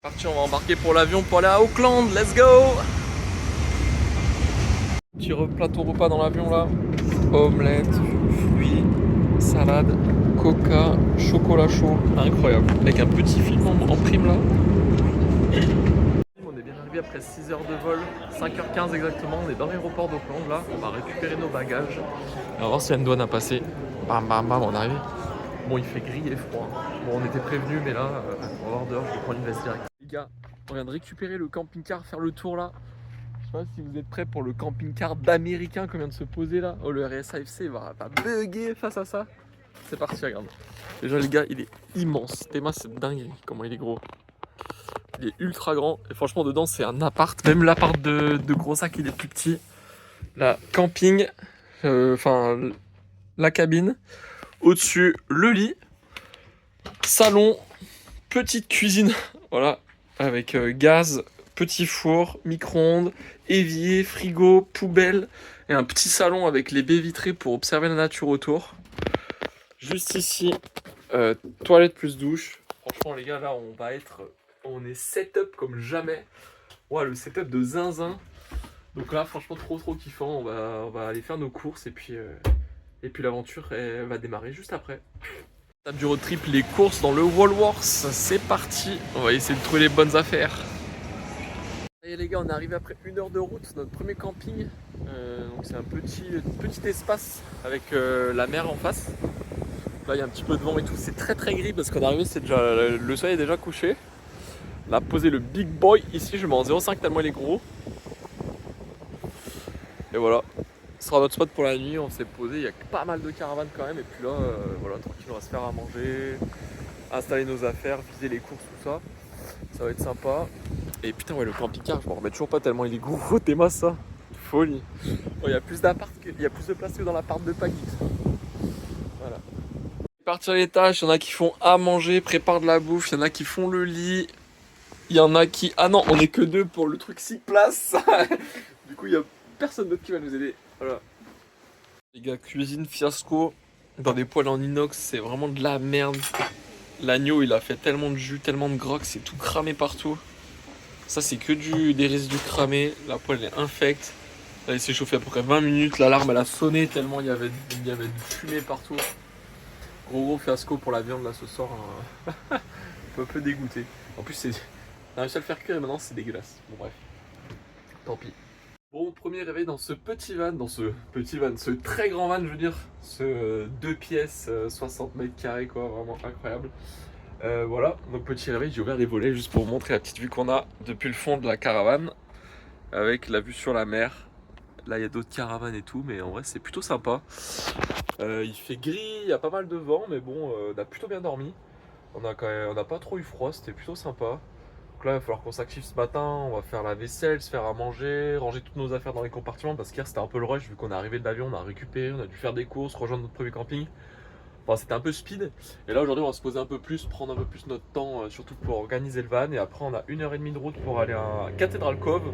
Parti, on va embarquer pour l'avion pour aller à Auckland, let's go! Petit plateau repas dans l'avion là. Omelette, fruits, salade, coca, chocolat chaud, incroyable. Avec un petit film en prime là. On est bien arrivé après 6 heures de vol, 5h15 exactement, on est dans l'aéroport d'Auckland là, on va récupérer nos bagages. On va voir s'il y a une douane à passer. Bam bam bam, on arrive. Bon, il fait gris et froid. Bon, on était prévenus, mais là, on va voir dehors, je vais prendre une veste directe. Les gars, on vient de récupérer le camping-car, faire le tour là. Je sais pas si vous êtes prêts pour le camping-car d'américain qu'on vient de se poser là. Oh, le RSAFC va bugger face à ça. C'est parti, regarde. Déjà, les gars, il est immense. Théma, c'est dingue comment il est gros. Il est ultra grand. Et franchement, dedans, c'est un appart. Même l'appart de Gros Sac, il est plus petit. La camping, la cabine. Au-dessus, le lit. Salon, petite cuisine. Voilà. Avec gaz, petit four, micro-ondes, évier, frigo, poubelle. Et un petit salon avec les baies vitrées pour observer la nature autour. Juste ici, toilette plus douche. Franchement, les gars, là, on est setup comme jamais. Ouais, le setup de zinzin. Donc là, franchement, trop kiffant. On va aller faire nos courses et puis l'aventure elle va démarrer juste après. Tape du road trip, les courses dans le Woolworths. C'est parti. On va essayer de trouver les bonnes affaires. Et les gars, on est arrivé après 1 heure de route, notre premier camping. Donc c'est un petit espace avec la mer en face. Là il y a un petit peu de vent et tout, c'est très gris parce qu'on est arrivé, le soleil est déjà couché. On a posé le big boy ici, je mets en 0,5 tellement il est gros. Et voilà, ce sera notre spot pour la nuit, on s'est posé, il y a pas mal de caravanes quand même. Et puis là, voilà, tranquille, on va se faire à manger, installer nos affaires, viser les courses, tout ça. Ça va être sympa. Et putain ouais, le camping-car, je m'en remets toujours pas tellement il est gros, t'es masse ça. Folie. Bon, il y a plus de place que dans l'appart de Paggy. Voilà. Partir les tâches, il y en a qui font à manger, préparent de la bouffe, il y en a qui font le lit. Il y en a qui... Ah non, on est que 2 pour le truc 6 places. Du coup, il y a personne d'autre qui va nous aider. Voilà. Les gars, cuisine fiasco. Dans des poêles en inox, c'est vraiment de la merde. L'agneau, il a fait tellement de jus, tellement de gras que c'est tout cramé partout. Ça, c'est que des résidus cramés. La poêle est infecte. Elle s'est chauffée à peu près 20 minutes. L'alarme, elle a sonné tellement il y avait du fumée partout. Gros fiasco pour la viande là ce soir. Un peu dégoûté. En plus, on a réussi à le faire cuire et maintenant c'est dégueulasse. Bon, bref. Tant pis. Bon, premier réveil dans ce ce très grand van, je veux dire. Ce 2 pièces, 60 mètres carrés, quoi. Vraiment incroyable. Voilà, donc petit réveil, j'ai ouvert les volets juste pour vous montrer la petite vue qu'on a depuis le fond de la caravane. Avec la vue sur la mer. Là, il y a d'autres caravanes et tout, mais en vrai, c'est plutôt sympa. Il fait gris, il y a pas mal de vent, mais bon, on a plutôt bien dormi. On n'a pas trop eu froid, c'était plutôt sympa. Donc là, il va falloir qu'on s'active ce matin, on va faire la vaisselle, se faire à manger, ranger toutes nos affaires dans les compartiments, parce qu'hier, c'était un peu le rush, vu qu'on est arrivé de l'avion, on a récupéré, on a dû faire des courses, rejoindre notre premier camping. Enfin, c'était un peu speed. Et là, aujourd'hui, on va se poser un peu plus, prendre un peu plus notre temps, surtout pour organiser le van. Et après, on a 1h30 de route pour aller à Cathedral Cove.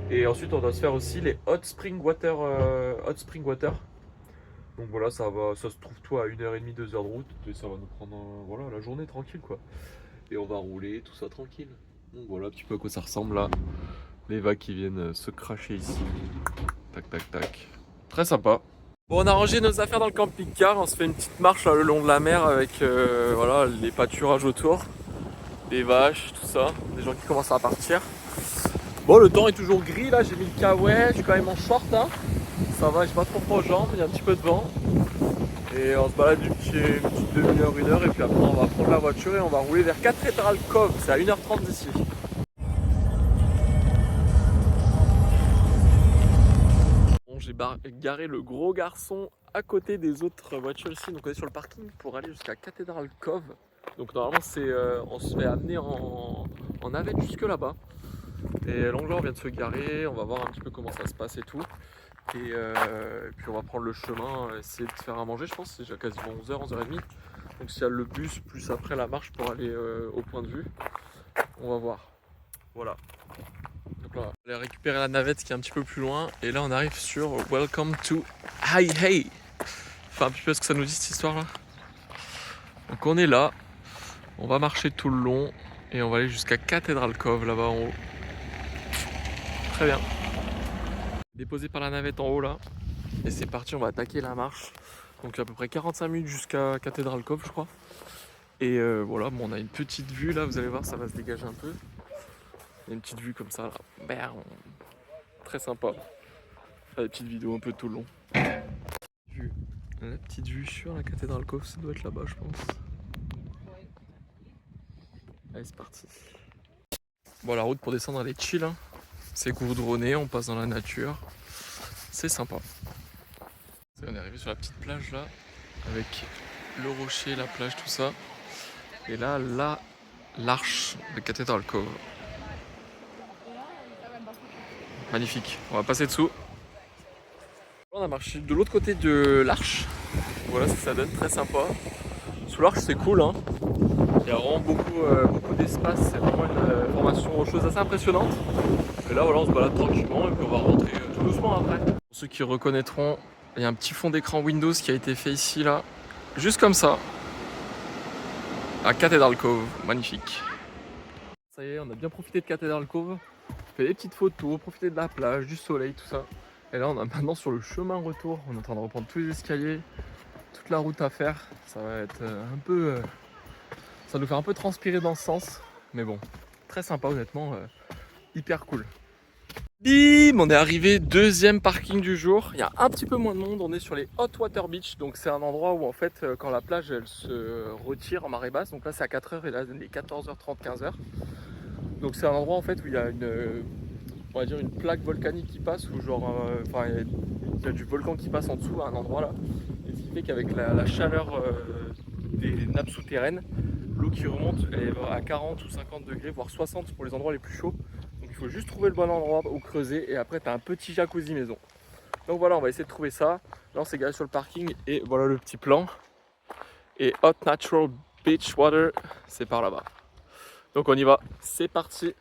Et ensuite, on doit se faire aussi les Hot Spring Water. Donc voilà, ça se trouve tout à 1h30, 2h de route. Et ça va nous prendre voilà, la journée tranquille, quoi. Et on va rouler, tout ça tranquille. Donc voilà un petit peu à quoi ça ressemble là. Les vagues qui viennent se cracher ici. Tac. Très sympa. Bon, on a rangé nos affaires dans le camping-car, on se fait une petite marche là, le long de la mer avec voilà, les pâturages autour, des vaches, tout ça, des gens qui commencent à partir. Bon, le temps est toujours gris là, j'ai mis le kawaii, je suis quand même en short hein. Ça va, j'ai pas trop froid aux jambes, il y a un petit peu de vent. Et on se balade une petite demi-heure, 1 heure, et puis après on va prendre la voiture et on va rouler vers Cathedral Cove, c'est à 1h30 d'ici. J'ai garé le gros garçon à côté des autres voitures ici, donc on est sur le parking pour aller jusqu'à Cathedral Cove. Donc normalement on se fait amener en navette jusque là-bas. Et l'anglais on vient de se garer, on va voir un petit peu comment ça se passe et tout. Et puis on va prendre le chemin, essayer de se faire à manger, je pense, c'est déjà quasiment 11h, 11h30. Donc s'il y a le bus plus après la marche pour aller au point de vue, on va voir. Voilà. Donc là, on va aller récupérer la navette qui est un petit peu plus loin. Et là, on arrive sur Welcome to Hey. Enfin, un petit peu ce que ça nous dit cette histoire là. Donc on est là. On va marcher tout le long. Et on va aller jusqu'à Cathedral Cove là-bas en haut. Très bien. Déposé par la navette en haut là. Et c'est parti, on va attaquer la marche. Donc à peu près 45 minutes jusqu'à Cathedral Cove je crois. Et voilà, bon, on a une petite vue là, vous allez voir, ça va se dégager un peu. Il y a une petite vue comme ça là. Bam. Très sympa. Faire des petites vidéos un peu tout le long. La petite vue sur la Cathedral Cove, ça doit être là-bas je pense. Allez c'est parti. Bon la route pour descendre elle est chill hein. C'est goudronné, on passe dans la nature. C'est sympa. On est arrivé sur la petite plage là, avec le rocher, la plage, tout ça. Et là, l'arche de Cathedral Cove. Magnifique. On va passer dessous. On a marché de l'autre côté de l'arche. Voilà ce que ça donne, très sympa. Sous l'arche c'est cool hein. Il y a vraiment beaucoup d'espace, c'est vraiment une formation rocheuse assez impressionnante. Et là voilà on se balade tranquillement et puis on va rentrer tout doucement après. Pour ceux qui reconnaîtront, il y a un petit fond d'écran Windows qui a été fait ici là. Juste comme ça. À Cathedral Cove, magnifique. Ça y est, on a bien profité de Cathedral Cove. On fait des petites photos, profiter de la plage, du soleil, tout ça. Et là on est maintenant sur le chemin retour. On est en train de reprendre tous les escaliers, toute la route à faire. Ça va être un peu... ça va nous faire un peu transpirer dans ce sens. Mais bon, très sympa honnêtement, hyper cool. Bim, on est arrivé, deuxième parking du jour. Il y a un petit peu moins de monde, on est sur les Hot Water Beach. Donc c'est un endroit où en fait quand la plage elle se retire en marée basse. Donc là c'est à 4h et là il est 14h30, 15h. Donc c'est un endroit en fait où il y a on va dire une plaque volcanique qui passe. Ou genre, il y a du volcan qui passe en dessous à un endroit là. Et ce qui fait qu'avec la chaleur des nappes souterraines, l'eau qui remonte elle est à 40 ou 50 degrés, voire 60 pour les endroits les plus chauds. Donc il faut juste trouver le bon endroit où creuser et après tu as un petit jacuzzi maison. Donc voilà, on va essayer de trouver ça. Là on s'est garé sur le parking et voilà le petit plan. Et Hot Natural Beach Water, c'est par là-bas. Donc on y va, c'est parti.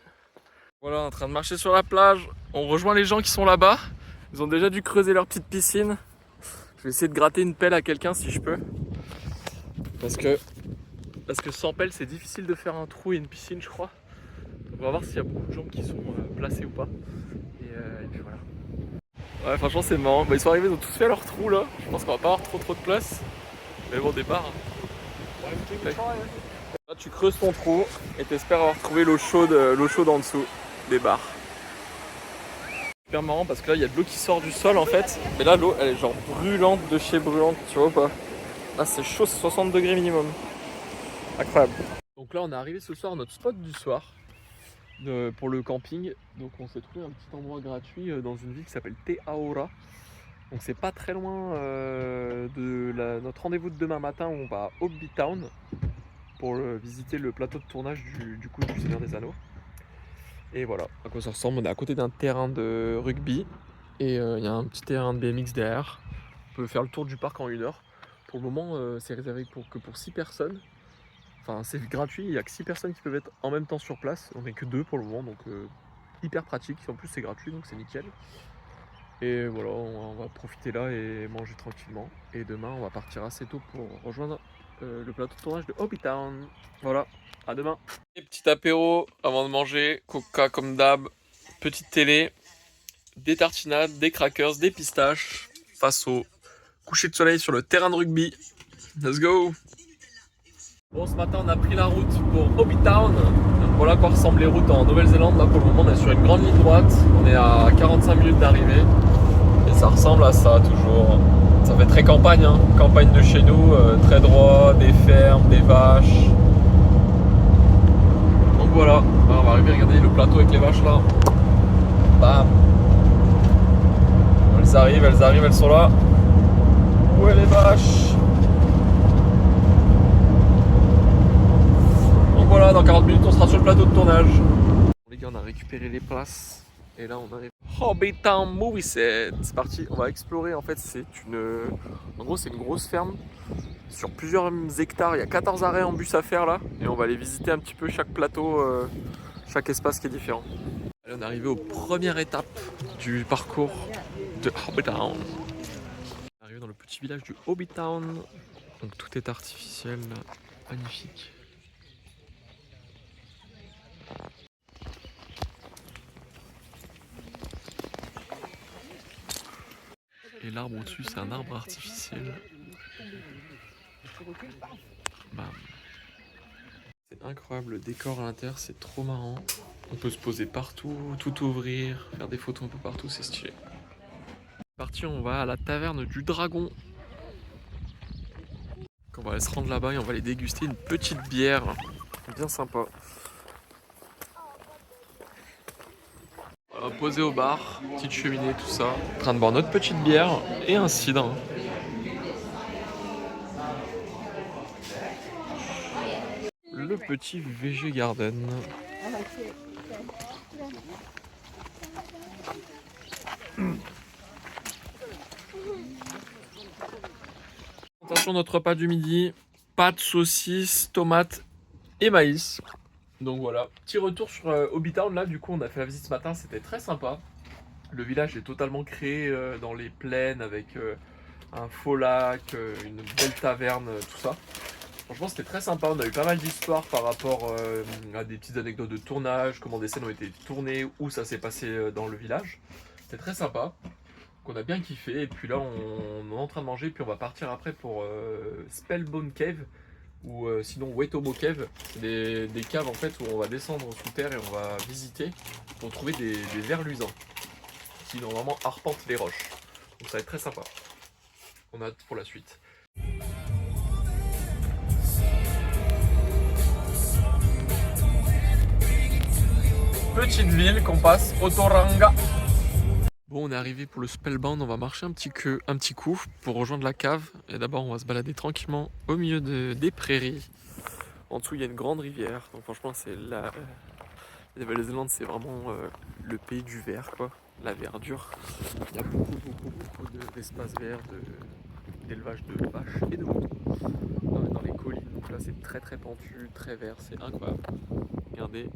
Voilà, en train de marcher sur la plage. On rejoint les gens qui sont là-bas. Ils ont déjà dû creuser leur petite piscine. Je vais essayer de gratter une pelle à quelqu'un si je peux. Parce que sans pelle c'est difficile de faire un trou et une piscine je crois. On va voir s'il y a beaucoup de gens qui sont placés ou pas. Et puis voilà. Ouais franchement c'est marrant. Bah, ils sont arrivés, ils ont tous fait leur trou là. Je pense qu'on va pas avoir trop de place. Mais bon départ. Là tu creuses ton trou et t'espères avoir trouvé l'eau chaude en dessous des barres. Super marrant parce que là il y a de l'eau qui sort du sol en fait. Mais là l'eau elle est genre brûlante de chez brûlante, tu vois ou pas? Là c'est chaud, c'est 60 degrés minimum. Incroyable. Donc là on est arrivé ce soir à notre spot du soir pour le camping. Donc on s'est trouvé un petit endroit gratuit dans une ville qui s'appelle Te Aora. Donc c'est pas très loin de notre rendez-vous de demain matin où on va à Hobbit Town pour visiter le plateau de tournage du coup du Seigneur des Anneaux. Et voilà à quoi ça ressemble. On est à côté d'un terrain de rugby et il y a un petit terrain de BMX derrière. On peut faire le tour du parc en 1 heure. Pour le moment c'est réservé que pour 6 personnes. Enfin c'est gratuit, il n'y a que 6 personnes qui peuvent être en même temps sur place. On n'est que 2 pour le moment donc hyper pratique. En plus c'est gratuit donc c'est nickel. Et voilà, on va profiter là et manger tranquillement. Et demain on va partir assez tôt pour rejoindre le plateau de tournage de Hobbit Town. Voilà, à demain. Et petit apéro avant de manger, coca comme d'hab, petite télé, des tartinades, des crackers, des pistaches, face au coucher de soleil sur le terrain de rugby. Let's go! Bon, ce matin on a pris la route pour Hobbit Town. Voilà à quoi ressemblent les routes en Nouvelle-Zélande. Là pour le moment on est sur une grande ligne droite. On est à 45 minutes d'arrivée. Et ça ressemble à ça toujours. Ça fait très campagne, hein. Campagne de chez nous, très droit, des fermes, des vaches. Donc voilà, là, on va arriver, regarder le plateau avec les vaches là. Bam. Elles arrivent, elles sont là. Où est les vaches? Donc voilà, dans 40 minutes on sera sur le plateau de tournage. Bon, les gars, on a récupéré les places. Et là on arrive. Hobbit Town Movie Set. C'est parti, on va explorer. En fait en gros c'est une grosse ferme sur plusieurs hectares. Il y a 14 arrêts en bus à faire là. Et on va aller visiter un petit peu chaque plateau, chaque espace qui est différent. Allez, on est arrivé aux premières étapes du parcours de Hobbit Town. On est arrivé dans le petit village du Hobbit Town. Donc tout est artificiel là. Magnifique. l'arbre au-dessus, c'est un arbre artificiel. Bam. C'est incroyable, le décor à l'intérieur, c'est trop marrant. On peut se poser partout, tout ouvrir, faire des photos un peu partout, c'est stylé. Parti, on va à la taverne du Dragon. On va aller se rendre là-bas et on va aller déguster une petite bière. Bien sympa. Voilà, posé au bar, petite cheminée, tout ça. En train de boire notre petite bière et un cidre. Le petit VG Garden. Attention, notre repas du midi, pâtes, saucisses, tomates et maïs. Donc voilà, petit retour sur Hobbytown. Là, du coup, on a fait la visite ce matin, c'était très sympa. Le village est totalement créé dans les plaines avec un faux lac, une belle taverne, tout ça. Franchement, c'était très sympa. On a eu pas mal d'histoires par rapport à des petites anecdotes de tournage, comment des scènes ont été tournées, où ça s'est passé dans le village. C'était très sympa. Qu'on a bien kiffé. Et puis là, on est en train de manger. Puis on va partir après pour Spellbone Cave ou sinon Wetomo Cave. C'est des caves en fait où on va descendre sous terre et on va visiter pour trouver des vers luisants qui normalement arpentent les roches. Donc ça va être très sympa. On a hâte pour la suite. Petite ville qu'on passe, Otoranga. Bon, on est arrivé pour le Spellbound, on va marcher un petit coup pour rejoindre la cave. Et d'abord, on va se balader tranquillement au milieu des prairies. En dessous, il y a une grande rivière. Donc franchement, c'est la Nouvelle-Zélande, c'est vraiment le pays du vert, quoi. La verdure. Il y a beaucoup d'espaces verts, d'élevage de vaches et de moutons dans les collines. Donc là, c'est très pentu, très vert, c'est incroyable. Regardez,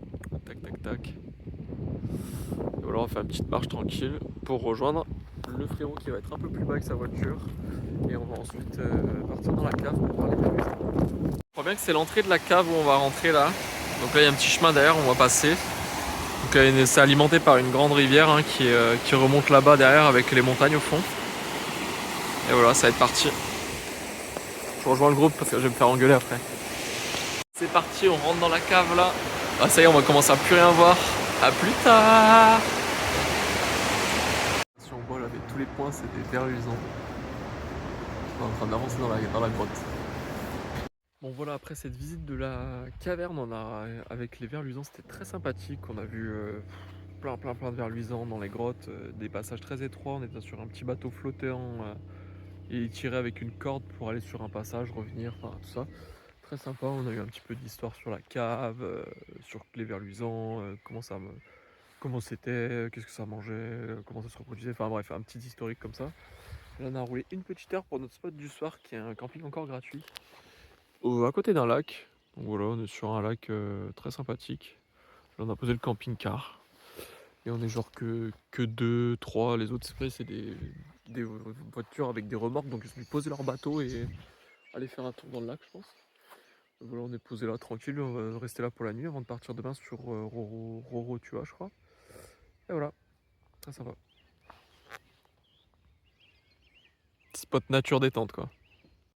tac tac tac. Et voilà, on fait une petite marche tranquille pour rejoindre le frérot qui va être un peu plus bas avec sa voiture. Et on va ensuite partir dans la cave pour voir les plus. Je crois bien que c'est l'entrée de la cave où on va rentrer là. Donc là, il y a un petit chemin derrière, on va passer. Donc c'est alimenté par une grande rivière hein, qui remonte là-bas derrière avec les montagnes au fond. Et voilà, ça va être parti. Je rejoins le groupe parce que je vais me faire engueuler après. C'est parti, on rentre dans la cave là. Ah ça y est, on va commencer à plus rien voir. A plus tard. Si on voit là avec tous les points, c'est des vers luisants. On est en train d'avancer dans la grotte. Bon voilà, après cette visite de la caverne, avec les vers luisants, c'était très sympathique. On a vu plein de vers luisants dans les grottes, des passages très étroits. On était sur un petit bateau flottant et tiré avec une corde pour aller sur un passage, revenir, enfin tout ça. Très sympa, on a eu un petit peu d'histoire sur la cave, sur les vers luisants, comment c'était, qu'est-ce que ça mangeait, comment ça se reproduisait, enfin bref, un petit historique comme ça. Là on a roulé une petite heure pour notre spot du soir qui est un camping encore gratuit. À côté d'un lac, donc voilà, on est sur un lac très sympathique. Là on a posé le camping-car. Et on est genre que deux, trois, les autres c'est des voitures avec des remorques, donc ils ont dû poser leur bateau et aller faire un tour dans le lac je pense. Voilà, on est posé là tranquille, on va rester là pour la nuit avant de partir demain sur Rorotua, je crois. Et voilà, très sympa. Petit spot nature détente quoi.